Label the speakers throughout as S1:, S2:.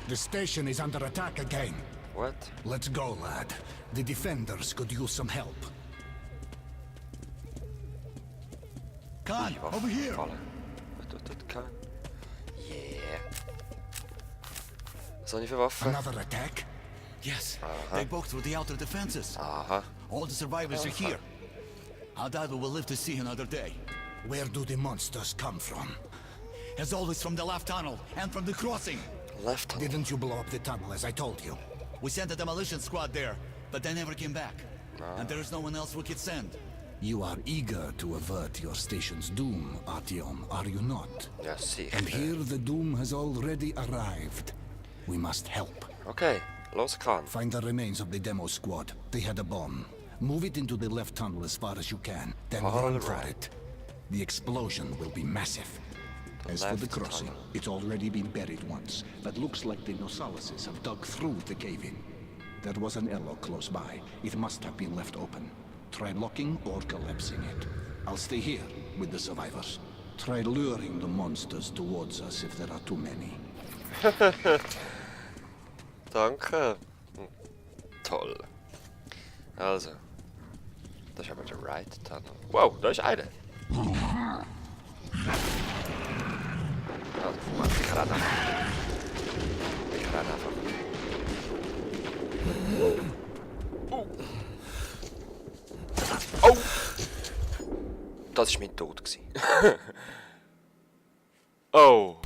S1: The station is under attack again.
S2: What?
S1: Let's go, lad. The defenders could use some help.
S3: Khan, over here.
S2: Wat kan? Yeah. Wat zijn die voor waffen?
S1: Another attack?
S3: Yes, they broke through the outer defenses.
S2: Aha.
S3: All the survivors are here. I doubt we will live to see another day.
S1: Where do the monsters come from?
S3: As always, from the left tunnel and from the crossing.
S2: Left hand.
S1: Didn't you blow up the tunnel as I told you?
S3: We sent a demolition squad there, but they never came back. And there is no one else we could send.
S1: You are eager to avert your station's doom, Artyom, are you not?
S2: Ja, zeker.
S1: And here the doom has already arrived. We must help.
S2: Okay, los gaan.
S1: Find the remains of the demo squad. They had a bomb. Move it into the left tunnel as far as you can, then run for it. The explosion will be massive. As for the crossing, it's already been buried once, but looks like the Nosalises have dug through the cave-in. There was an airlock close by. It must have been left open. Try locking or collapsing it. I'll stay here with the survivors. Try luring the monsters towards us if there are too many.
S2: Danke. Toll. Also. Das ist aber der Right Tunnel. Wow, da ist einer. Also, ich renne einfach. Ich renne einfach. Oh! Das war mein Tod. Oh!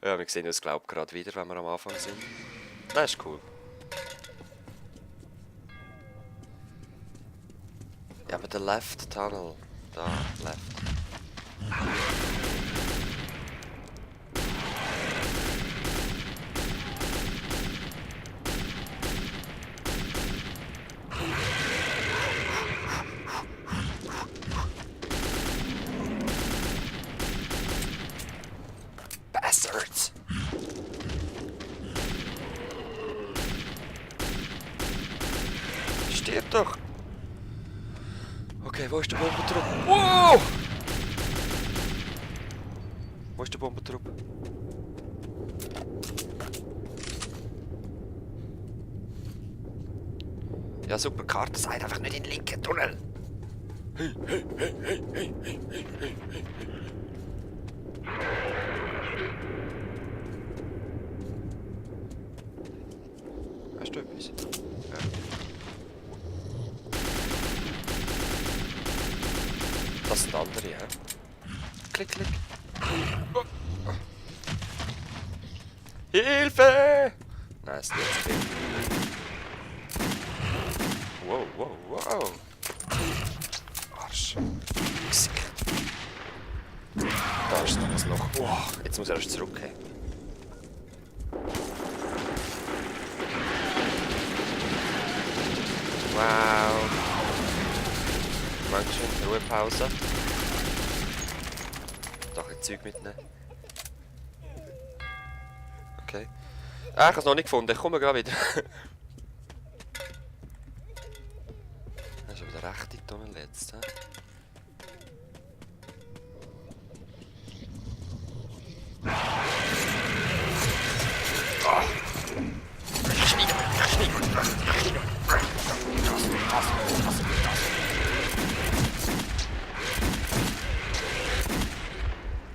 S2: Ja, wir sehen uns, glaube ich, gerade wieder, wenn wir am Anfang sind. Das ist cool. Ja, aber der Left Tunnel. Da, left. Bastards! Stirb doch! Okay, wo ist der Bombentrupp? Wow! Wo ist der Bombentrupp? Ja, super, Karte sagt einfach nicht in den linken Tunnel. Hey, hey, hey, hey, hey, hey, hey, hey, hey. Hast du etwas? Ja. Das sind andere, ja? Klick, klick. Hilfe! Nein, ist nicht viel. Wow, wow, wow. Arsch. Da ist noch das Loch. Wow, jetzt muss er erst zurückgehen. Wow. Dankeschön, Ruhepause. Doch ein Zeug mitnehmen. Okay. Ah, ich habe es noch nicht gefunden, ich komme gerade wieder. Das ist aber der rechte Tunnel jetzt. He?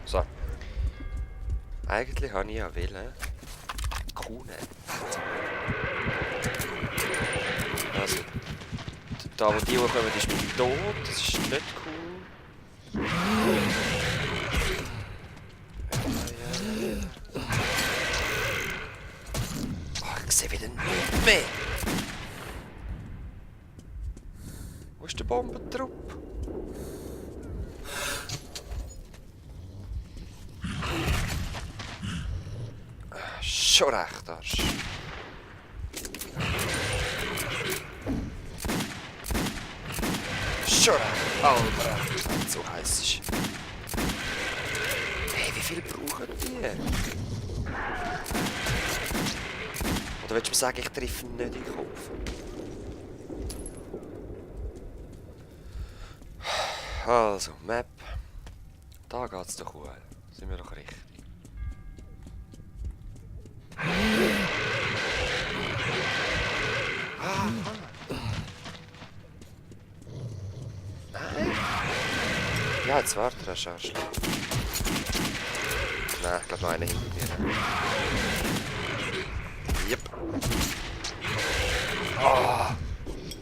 S2: So. Eigentlich habe ich ja wollen. Kuhne. Also. Da wo die hochkommen, ist mein Tod. Das ist nicht cool. Oh, ich sehe wieder nicht mehr. Wo ist der Bombentrupp? Schon recht, Arsch. Schon recht, Alter, wenn es so heiß ist. Hey, wie viel brauchen die? Oder willst du mir sagen, ich treffe ihn nicht in den Kopf? Also, Map. Da geht's doch wohl. Sind wir doch richtig. Ja, jetzt warte, der Arschloch. Nein, ich glaube noch einer hinter mir. Yep. Oh.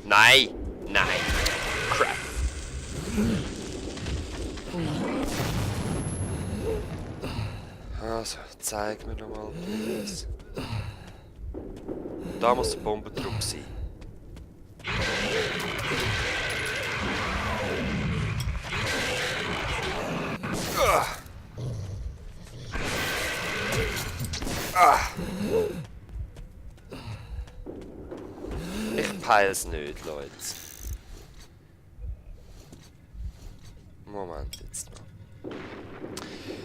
S2: Nein! Nein! Crap! Also, zeig mir noch mal das. Da muss der Bombentrupp sein. Ich peil's nicht, Leute. Moment jetzt mal.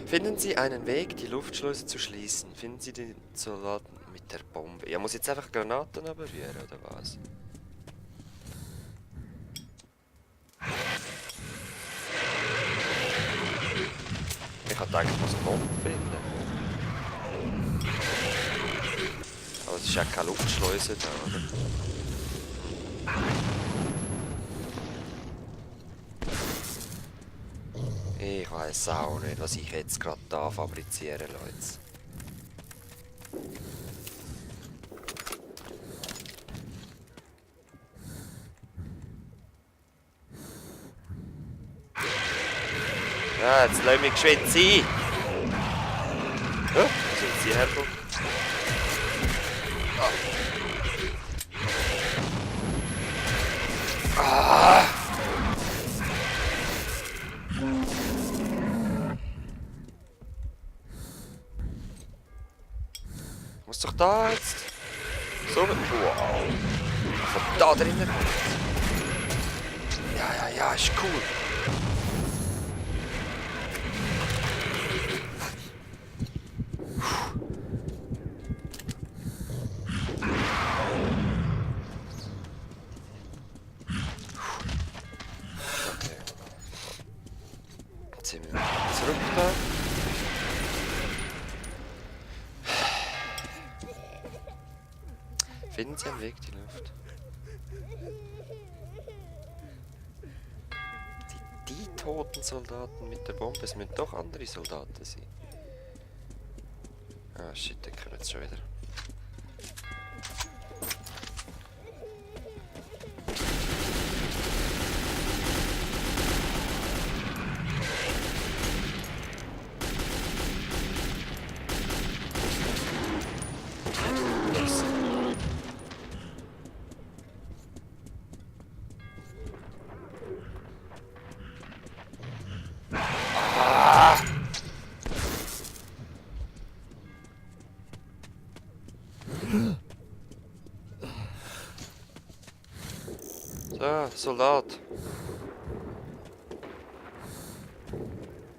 S2: Finden Sie einen Weg, die Luftschleuse zu schließen. Finden Sie den Soldaten mit der Bombe. Ja, muss ich jetzt einfach Granaten berühren, oder was? Ich hab gedacht, ich muss eine Bombe finden. Aber es ist ja keine Luftschleuse da, oder? Ich weiß auch nicht, was ich jetzt gerade da fabriziere, Leute. Ja, jetzt lass mich geschwind sein! Wo sind sie hergekommen? Ah! Muss doch da jetzt. So. Wow. Von da drinnen. Ja, ist cool. Okay. Jetzt sind wir zurück da. Finden Sie einen Weg, die Luft. Die toten Soldaten mit der Bombe, es müssen doch andere Soldaten sein. Ah, shit, den können jetzt schon wieder. Yes. So, Soldat.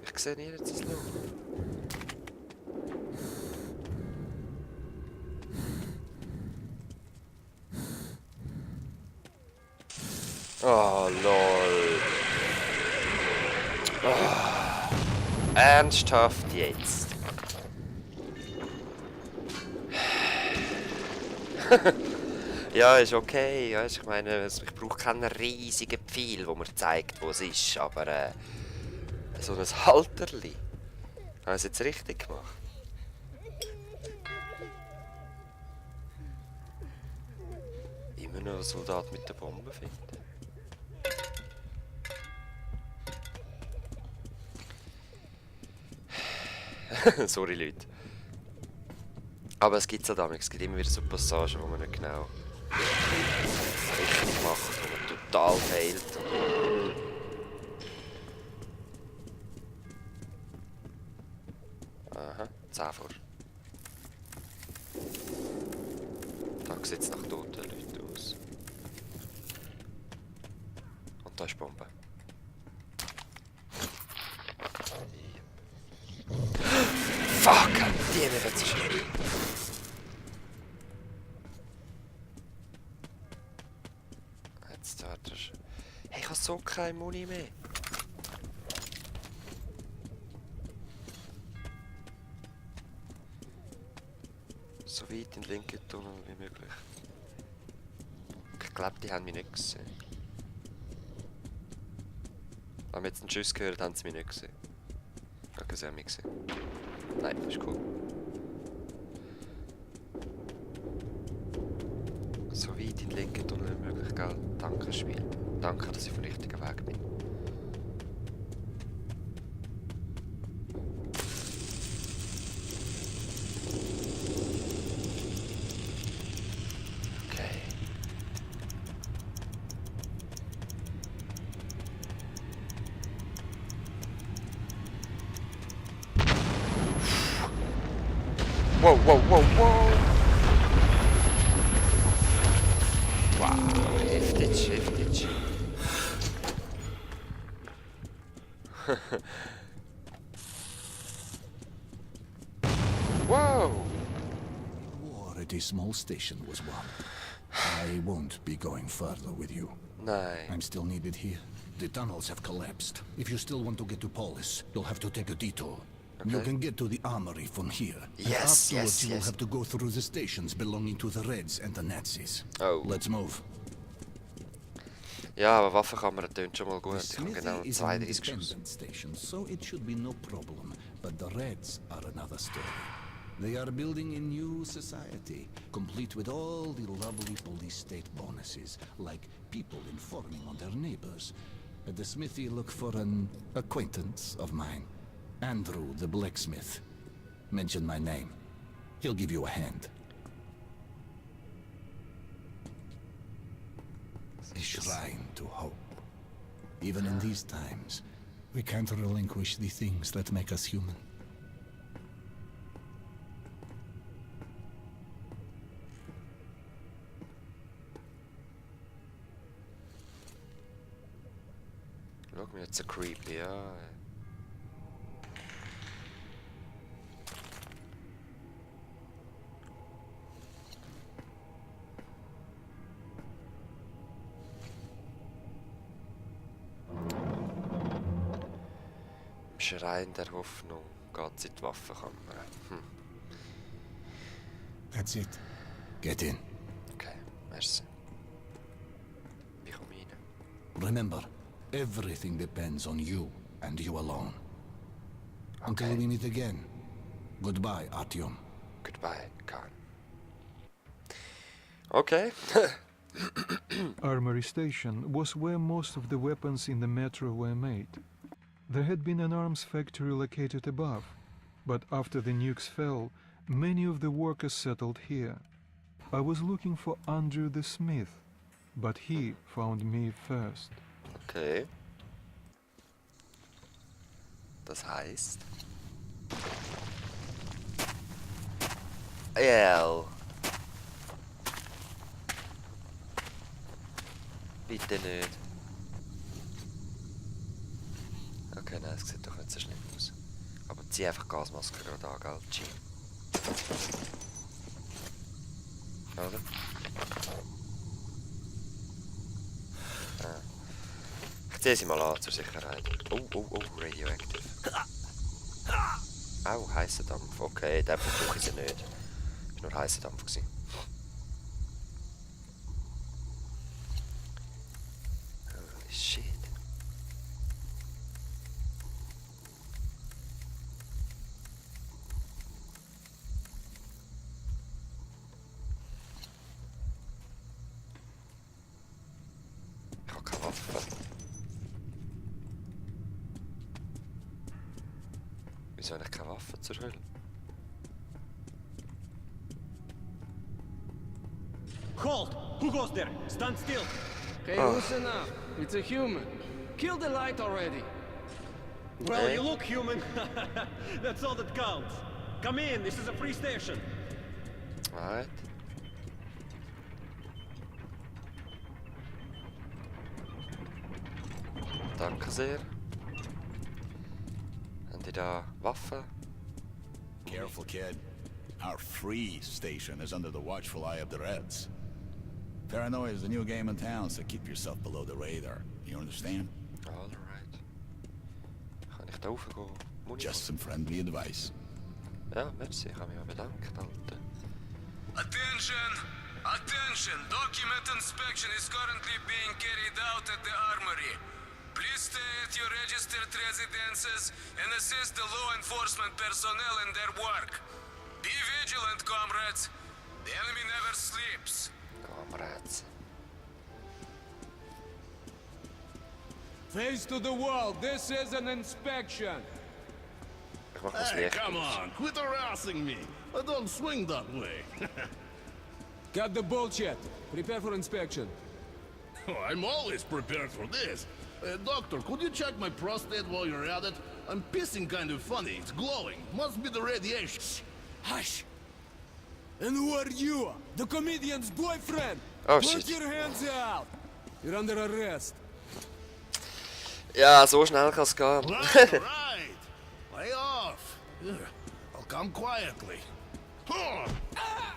S2: Ich sehe nicht jetzt das Loch. Oh, lol. Oh. Ernsthaft jetzt. Ja, ist okay. Ja, ich meine, ich brauche keinen riesigen Pfeil, wo mir zeigt, wo es ist. Aber so ein Halterli. Habe ich es jetzt richtig gemacht? Immer noch einen Soldat mit der Bombe finden. Sorry, Leute. Aber es gibt halt auch, es gibt immer wieder so Passagen, wo man nicht genau richtig macht, wo man total fehlt. Aha, 10 vor. Da sieht es nach toten Leuten aus. Und da ist die Bombe. Fuck! Die haben wir jetzt schon. Jetzt hat er. Hey, ich habe so keine Muni mehr. So weit in den linken Tunnel wie möglich. Ich glaube, die haben mich nicht gesehen. Haben wir jetzt einen Schuss gehört, haben sie mich nicht gesehen. Okay, sie haben mich gesehen. Nein, das ist cool. So weit in den linken Tunnel wie möglich, gell? Danke, Spiel. Danke, dass ich auf dem richtigen Weg bin. Okay. Wow, wow, wow, wow! Wow, heftig, heftig. Wow!
S1: War at a small station was won. I won't be going further with you.
S2: Nein.
S1: I'm still needed here. The tunnels have collapsed. If you still want to get to Polis, you'll have to take a detour. You can get to the armory from here. And
S2: Yes,
S1: afterwards you will
S2: yes.
S1: have to go through the stations belonging to the Reds and the Nazis.
S2: Oh.
S1: Let's move.
S2: Ja, aber Waffenkammer tönt schon mal gut.
S1: The
S2: Ich habe
S1: Smithy
S2: genau
S1: is an
S2: 32 Schuss.
S1: independent station, so it should be no problem. But the Reds are another story. They are building a new society, complete with all the lovely police state bonuses, like people informing on their neighbors. At the Smithy, look for an acquaintance of mine, Andrew the blacksmith. Mention my name. He'll give you a hand. A shrine to hope. Even in these times, we can't relinquish the things that make us human.
S2: Schau mir jetzt so creepy an. Im Schrein der Hoffnung geht's in die Waffenkammer.
S1: That's it. Get in.
S2: Okay, merci. Wie komme ich rein?
S1: Remember, everything depends on you and you alone. Until
S2: Okay.
S1: we meet again. Goodbye, Artyom.
S2: Goodbye, Khan. Okay.
S4: Armory Station was where most of the weapons in the metro were made. There had been an arms factory located above, but after the nukes fell, many of the workers settled here. I was looking for Andrew the Smith, but he found me first.
S2: Okay. Das heißt... L. Bitte nicht. Okay, nein, es sieht doch nicht so schlimm aus. Aber zieh einfach die Gasmaske gerade an, gell, G. Oder? Ah. Ich zieh sie mal an, zur Sicherheit. Oh, oh, oh, radioactive. Au, heißer Dampf. Okay, den brauche ich sie nicht. Das war nur heißer Dampf gewesen. Holy shit. Ich habe keine Waffe. Wieso habe ich keine Waffe zur Hölle?
S5: Halt! Who goes there? Stand still!
S6: Hey, loosen up. It's a human. Kill the light already.
S5: Well, you look human. That's all that counts. Come in, this is a free station.
S2: Alright. Danke sehr. Haben die da Waffen?
S3: Careful, kid. Our free station is under the watchful eye of the Reds. Paranoia is the new game in town, so keep yourself below the radar. You understand?
S2: Alright. Kann ich da raufgehen? Muss ich
S3: Just some friendly advice.
S2: Ja, merci. Ich habe mich ja bedankt, Alter.
S7: Attention! Attention! Document inspection is currently being carried out at the armory. Please stay at your registered residences and assist the law enforcement personnel in their work. Be vigilant, comrades. The enemy never sleeps.
S2: Comrades.
S6: Face to the wall. This is an inspection.
S2: Ich mach das
S8: Hey,
S2: Licht.
S8: come on, quit harassing me. I don't swing that way.
S6: Got the bullshit. Prepare for inspection.
S8: Oh, I'm always prepared for this. Doctor, could you check my prostate while you're at it? I'm pissing kind of funny. It's glowing. Must be the radiation.
S6: Hush. And who are you? The comedian's boyfriend.
S2: Oh,
S6: Put
S2: shit.
S6: your hands out. You're under arrest.
S2: Ja, so schnell kann es gehen.
S8: Right, right. Lay off. Ugh, I'll come quietly. Huh.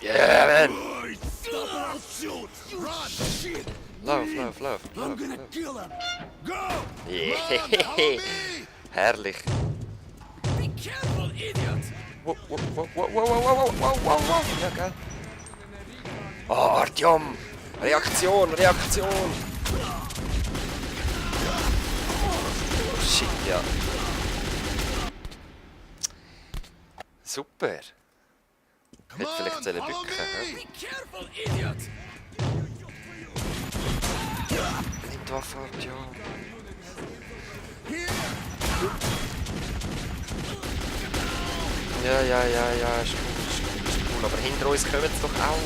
S2: Yeah, man.
S8: Stop or I'll shoot. Run. Shit.
S2: Lauf.
S8: I'm gonna kill him. Go.
S2: Yeah.
S8: Run, help me.
S2: Herrlich.
S6: Be careful, idiot.
S2: Wow. Ja, geil. Oh, Artyom. Reaktion. Shit, ja. Super.
S8: Come
S2: Hätte vielleicht
S8: on,
S2: sollen
S8: follow
S2: bücken, hä?
S8: me.
S6: Be careful, idiot.
S2: Nimm die Waffe, Artyom. Ja, ist cool. Aber hinter uns kommen sie doch auch.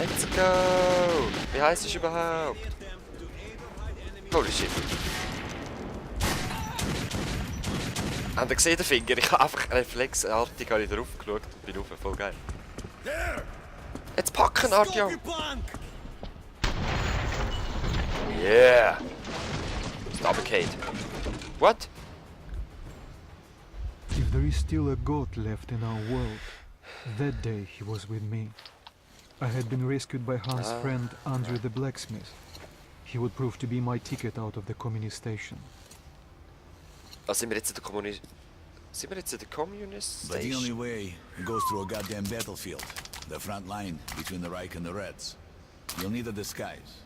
S2: Let's go! Wie heisst es überhaupt? Holy shit. Habt ihr gesehen den Finger? Ich habe einfach reflexartig drauf geschaut und bin rauf. Voll geil. Jetzt packen, Artyom! Yeah! Stop-a-cade. What?
S4: If there is still a god left in our world, that day he was with me. I had been rescued by Hans' friend Andrew the blacksmith. He would prove to be my ticket out of the Kommunist station.
S2: Also sind wir jetzt in der Kommunist
S3: But the only
S2: Station?
S3: way goes through a goddamn battlefield. The front line between the Reich and the Reds. You'll need a disguise.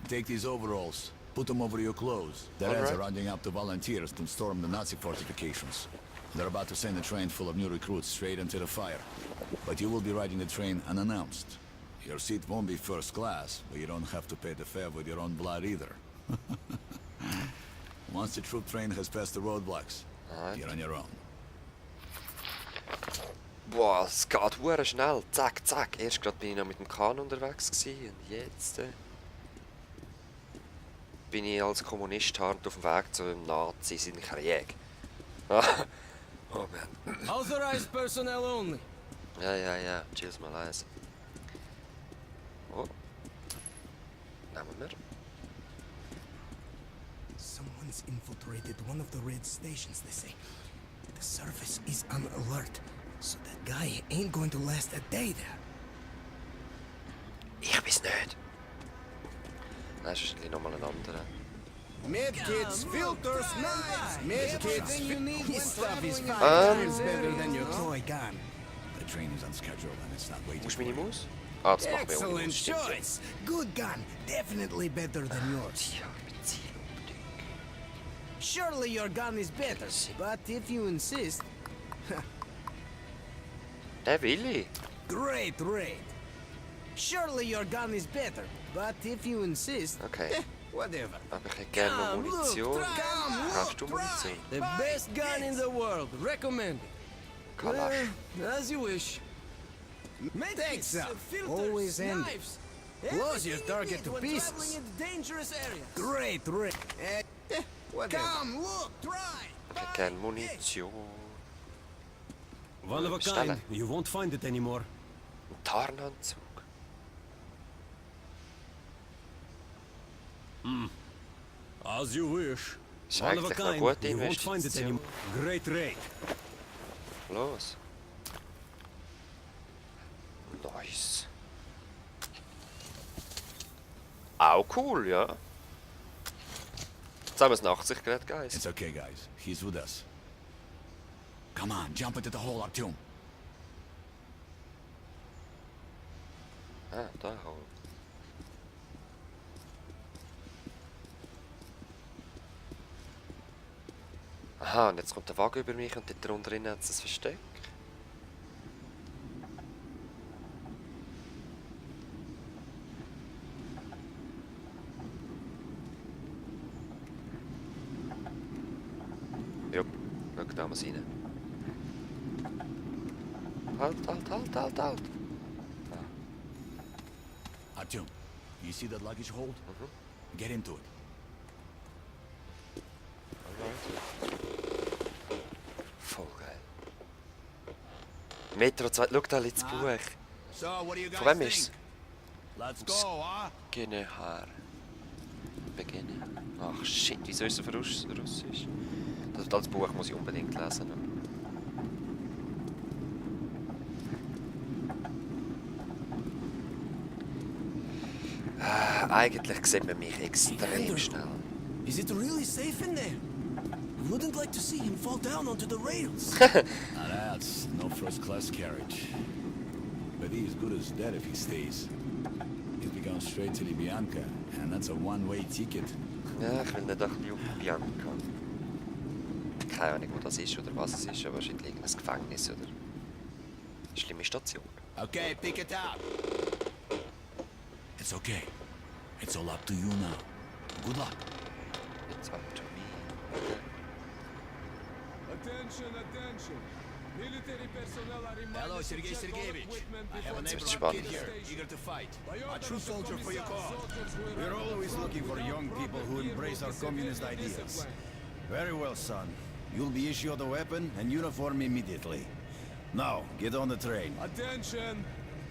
S3: Take these overalls, put them over your clothes. The Reds are rounding up the volunteers to storm the Nazi fortifications. They're about to send a train full of new recruits straight into the fire. But you will be riding the train unannounced. Your seat won't be first class, but you don't have to pay the fare with your own blood either. Once the troop train has passed the roadblocks, you're on your own.
S2: Boah, es geht verdammt schnell. Zack. Erst gerade bin ich noch mit dem Kahn unterwegs gewesen und jetzt bin ich als Kommunist hart auf dem Weg zu einem Nazi in Krieg. Oh man.
S6: Authorized personnel only.
S2: Ja. Chills mal leise. Oh. Nehmen wir.
S9: Someone's infiltrated one of the red stations, they say. The service is on alert, so that guy ain't going to last a day there.
S2: Ich bin's nicht. Nein, ist wahrscheinlich nochmal ein anderer.
S9: Medkits, filters, knives. Medkits, this stuff is 5 times better than your toy gun.
S3: The train is on schedule and it's not waiting.
S2: Wo ist meine Maus? Ah, das machen wir ohne
S9: Excellent
S2: Maus. Stimmt, ja.
S9: choice. Good gun, definitely better than yours.
S2: Ja, ich bin zielunbedingt.
S9: Surely your gun is better, but if you insist,
S2: Der will ich.
S9: great raid. Surely your gun is better, but if you insist,
S2: Okay.
S9: whatever.
S2: Aber ich hätte gerne noch
S9: Come, look,
S2: Munition.
S9: come,
S2: Brauchst du
S9: look,
S2: Munition?
S6: The best gun in the world. Recommended.
S2: Kalasch.
S6: As you wish.
S9: Thanks, sir.
S6: filters,
S9: Always handy.
S6: knives.
S9: Blows your
S6: Everything you
S9: target
S6: need
S9: to
S6: when
S9: pieces.
S6: traveling in dangerous areas.
S9: Great raid. Whatever. Come, look, try.
S2: Ich hätte gerne Munition.
S5: One of a
S2: Bestellen.
S5: kind. You won't find it anymore.
S2: Ein Tarnanzug.
S5: As you wish.
S2: Ist
S5: One of a
S2: eigentlich eine
S5: kind.
S2: gute
S5: You won't find it
S2: Investition.
S5: anymore. Great raid.
S2: Los. Nice. Auch cool, ja. Jetzt haben wir es nach sich geredet, Guys.
S3: It's okay, guys. He's with us. Come on, jump into the hole, Artyom.
S2: Ah, da halt. Aha, und jetzt kommt der Wagen über mich und dort drunter drin hat es ein Versteck. Jupp, schau, da muss rein. Halt.
S3: Artyom, you see that luggage hold? Get into it.
S2: Voll geil. Metro 2, schau da ins Buch.
S3: So, what do you
S2: Von
S3: guys
S2: wem
S3: think?
S2: ist's?
S3: Let's go, huh?
S2: Beginnen. Ach shit, wieso ist es auf Russisch? Das Buch muss ich unbedingt lesen. Eigentlich sieht man mich extrem schnell.
S9: Is it really safe in there? I wouldn't like to see him fall down onto the rails.
S3: Now that's no first-class carriage. But he's good as dead if he stays. He's begun straight to Libyanka, and that's a one-way ticket.
S2: Ja, ich will nicht nach Ljubljana. Keine Ahnung, wo das ist oder was es ist, aber wahrscheinlich irgendein Gefängnis oder eine schlimme Station.
S3: Okay, pick it up. It's okay. It's all up to you now. Good luck.
S2: It's up to me.
S5: Attention. Military personnel are reminded
S3: Hello,
S5: to
S3: Sergei
S5: check all
S3: Sergeyevich.
S5: equipment
S3: I have a
S5: before
S3: neighborhood
S2: Spannend.
S3: kid here, eager to fight.
S5: By
S3: A
S5: order
S3: true
S5: of the
S3: soldier for your
S5: Commissar,
S3: cause.
S5: soldiers will
S10: We're
S5: have
S10: always
S5: to
S10: looking for
S5: without
S10: young people who
S5: problem
S10: embrace
S5: here
S10: our
S5: with
S10: communist
S5: civilian
S10: ideas.
S5: discipline.
S10: Very well, son. You'll be issued a weapon and uniform immediately. Now, get on the train.
S5: Attention!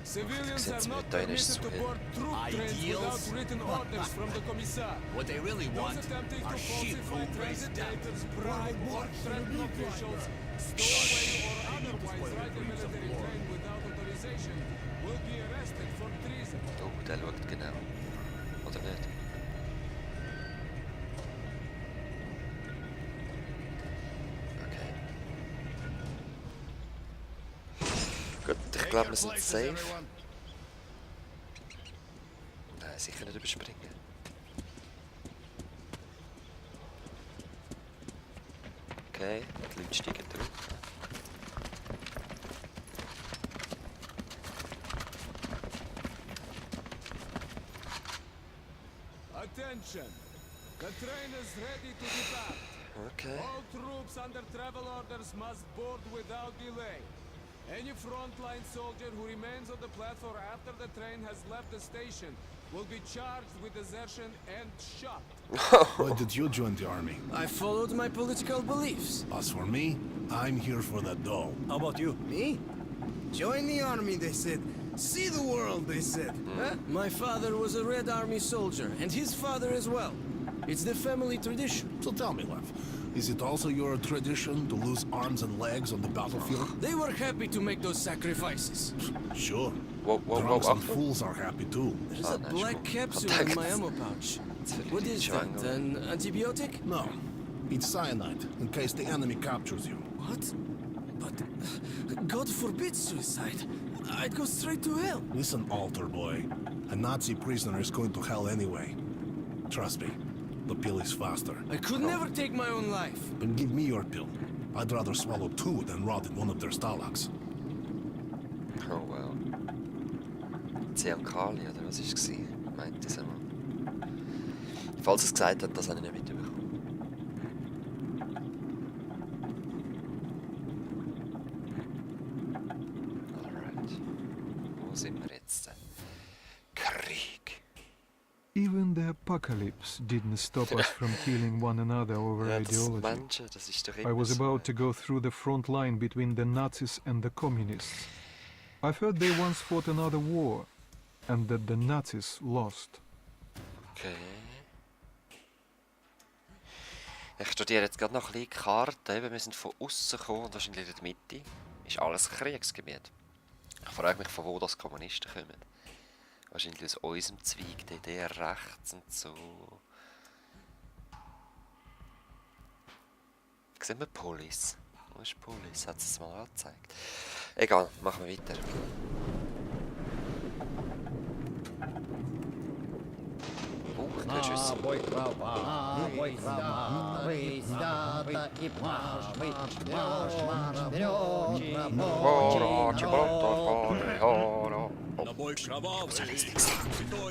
S5: Civilians
S2: Zet
S5: are
S2: ze
S5: not
S2: met Duiners
S5: permitted to
S2: toe, hè.
S5: board troop trains
S3: Ideals?
S5: without written orders from the Commissar.
S3: What they really
S5: Those
S3: want
S5: attempting to
S3: are sheep
S5: falsify
S3: who raise
S5: transit
S3: doubt.
S5: daters, bribe or threaten officials, stow away or otherwise ride a military train without authorization will be arrested for treason.
S2: Oh, der schaut genau. Oder nicht? Okay. Gut, ich glaube, wir sind safe. Nein, sicher nicht überspringen. Okay, die Leute steigen drauf.
S5: Attention! The train is ready to depart.
S2: Okay.
S5: All troops under travel orders must board without delay. Any frontline soldier who remains on the platform after the train has left the station will be charged with desertion and shot.
S8: Why did you join the army?
S6: I followed my political beliefs.
S8: As for me, I'm here for that doll.
S10: How about you?
S9: Me? Join the army, they said. See the world, they said.
S6: Huh? My father was a Red Army soldier, and his father as well. It's the family tradition.
S8: So tell me, Lev, is it also your tradition to lose arms and legs on the battlefield?
S6: They were happy to make those sacrifices.
S8: Sure.
S2: Whoa,
S8: Drunks and fools are happy too.
S6: There's
S2: Oh,
S6: a
S2: nice
S6: black
S2: one.
S6: capsule
S2: Contact.
S6: in my ammo pouch. What is that? An antibiotic?
S8: No, it's cyanide, in case the enemy captures you.
S6: What? But God forbid suicide. I'd go straight to hell.
S8: Listen, altar boy. A Nazi prisoner is going to hell anyway. Trust me, the pill is faster.
S6: I could never take my own life.
S8: Then give me your pill. I'd rather swallow two than rot in one of their stalags.
S2: Oh well. Ziankali, oder was war es? Meinte es einmal. Falls es gesagt hat, das habe ich nicht mitbekommen. Alright. Wo sind wir jetzt? Krieg.
S4: Even the apocalypse didn't stop us from killing one another over
S2: Ja, das sind
S4: ideology.
S2: Menschen, das ist doch
S4: I
S2: immer
S4: was
S2: so.
S4: about to go through the front line between the Nazis and the Communists. I've heard they once fought another war, and that the Nazis lost.
S2: Okay. Ich studiere jetzt gerade noch ein bisschen Karten. Eben, wir sind von außen gekommen und wahrscheinlich in der Mitte ist alles Kriegsgebiet. Ich frage mich, von wo das Kommunisten kommen. Wahrscheinlich aus unserem Zweig, die Idee rechts und so. Sehen wir Police? Wo ist Police? Hat es mal angezeigt? Egal, machen wir weiter. Oh, ich höre Tschüss.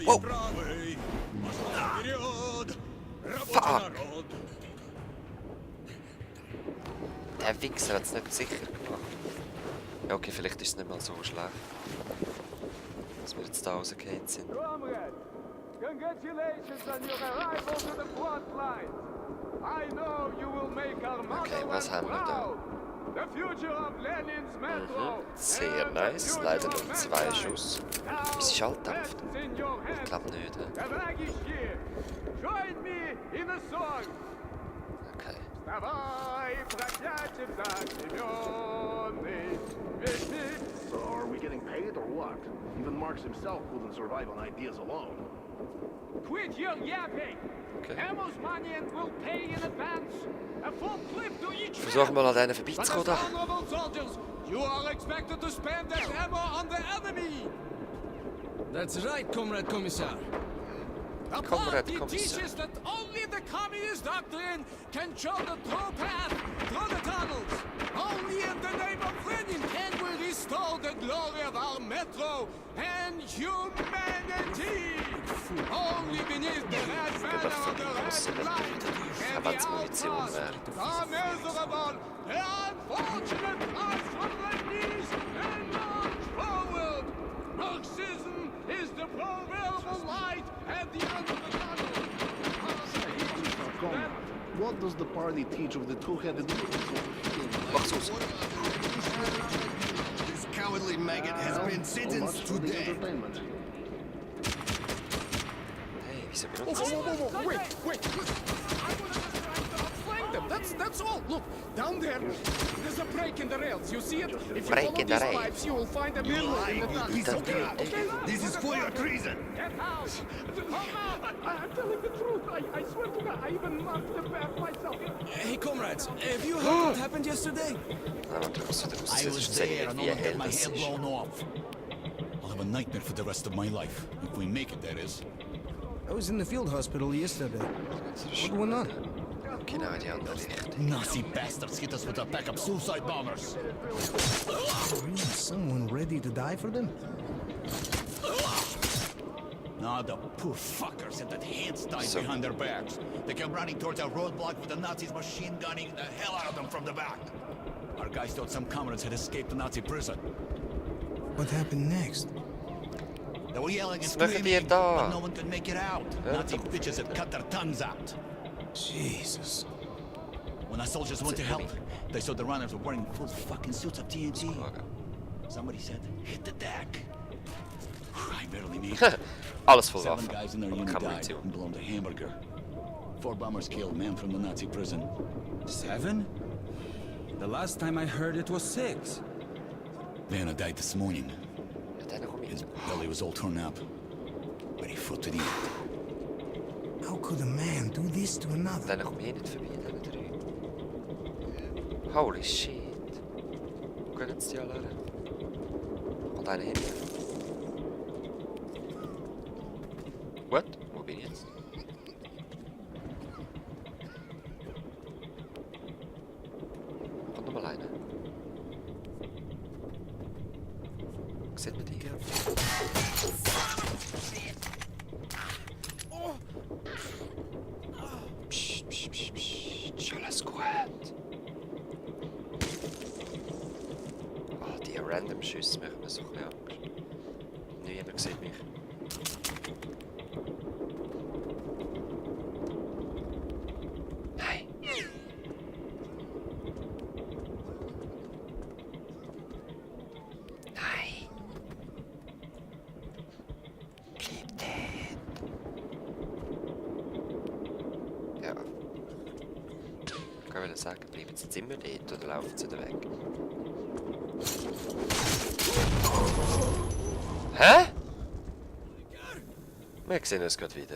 S2: Wow. Fuck! Der Wichser hat es nicht sicher gemacht. Ja, okay, vielleicht ist es nicht mal so schlecht, dass wir jetzt da rausgefallen sind.
S5: Comrades, congratulations on your arrival to the front line. I know you will make our
S2: was haben wir da?
S5: The future of Lenin's metro.
S2: Sehr nice, leider nur 2 Schuss. Ist sie schalldampft? Ich glaube nicht.
S5: Join me in a song.
S2: Okay.
S8: So are we getting paid or what? Even Marx himself wouldn't survive on ideas alone.
S5: Quit your yapping.
S2: Okay.
S5: Ammo's money and will pay in advance. A full clip to each.
S2: Versuch mal an denen vorbeizukommen da.
S5: Honorable soldiers, you are expected to spend that ammo on the enemy.
S6: That's right, Comrade Commissar.
S5: The
S2: Comrade
S5: party
S2: Kommissar.
S5: teaches that only the communist doctrine can show the true path through the tunnels. Only in the name of Lenin can we restore the glory of our metro and humanity. Only beneath the red banner of the red line can the outcast, the miserable, the unfortunate rise from their knees and march forward. Marxism is the proverbial light at the end of the tunnel.
S8: What does the party teach of the two-headed
S10: This cowardly maggot has been sentenced to death.
S2: Hey, wieso benutzt
S5: Wait! That's all. Look, down there, there's a break in the rails. You see it? If you
S2: Break
S5: follow
S2: in the
S5: these
S2: rails.
S5: pipes, you will find a mirror in the tunnel. Okay?
S10: This is for your treason.
S5: Get out! Come out! I'm telling the truth. I swear to God, I even marked the path myself.
S6: Hey, comrades, have you heard what happened yesterday?
S2: Ja, warte, ich muss wieder
S10: I
S2: raus.
S10: was
S2: Sonst
S10: there
S2: sehe ich
S10: and
S2: nicht, wie
S10: I'll get
S2: hell
S10: my
S2: das
S10: head
S2: ist.
S10: blown off. I'll have a nightmare for the rest of my life. If we make it, that is.
S6: I was in the field hospital yesterday. What went on?
S2: Genau in die andere Richtung.
S10: Nazi bastards hit us with a pack of suicide bombers.
S6: Really? Someone ready to die for them?
S10: No, the poor fuckers had that hands tied
S2: So-
S10: behind their backs. They came running towards our roadblock with the Nazis machine gunning the hell out of them from the back. Our guys thought some comrades had escaped the Nazi prison.
S6: What happened next?
S10: They were yelling and
S2: Was machen die
S10: screaming,
S2: da?
S10: but no one could make it out. Nazi bitches had cut their tongues out.
S6: Jesus.
S10: When our soldiers went to help, they saw the runners were wearing full fucking suits of TNT. Somebody said, hit the deck. I barely made it.
S2: Alles voll
S10: 7
S2: Waffen.
S10: guys in their unit
S2: Kann
S10: died
S2: Munition.
S10: and blown to hamburger. 4 bombers killed men from the Nazi prison.
S11: 7? The last time I heard it was 6.
S10: Vanna died this morning.
S2: Ja, dann komm ich.
S10: His belly was all torn up, but he fought to the end.
S6: How could a man do this to another?
S2: Dann komm ich nicht vorbei, diesen 3. Holy shit. Wo gehen jetzt die alle her? Kommt einer hin. What? Wo bin ich jetzt? Kommt nochmal einer. Sieht man die? Psst, psst, psst, psst. Ist alles gut. Oh, die random Schüsse machen mir so ein bisschen Angst. Niemand sieht mich. Nein. Nein. Bleib dead. Ja. Ich wollte sagen, bleiben sie jetzt immer dort oder laufen sie da weg? Hä? Wir sehen uns gerade wieder.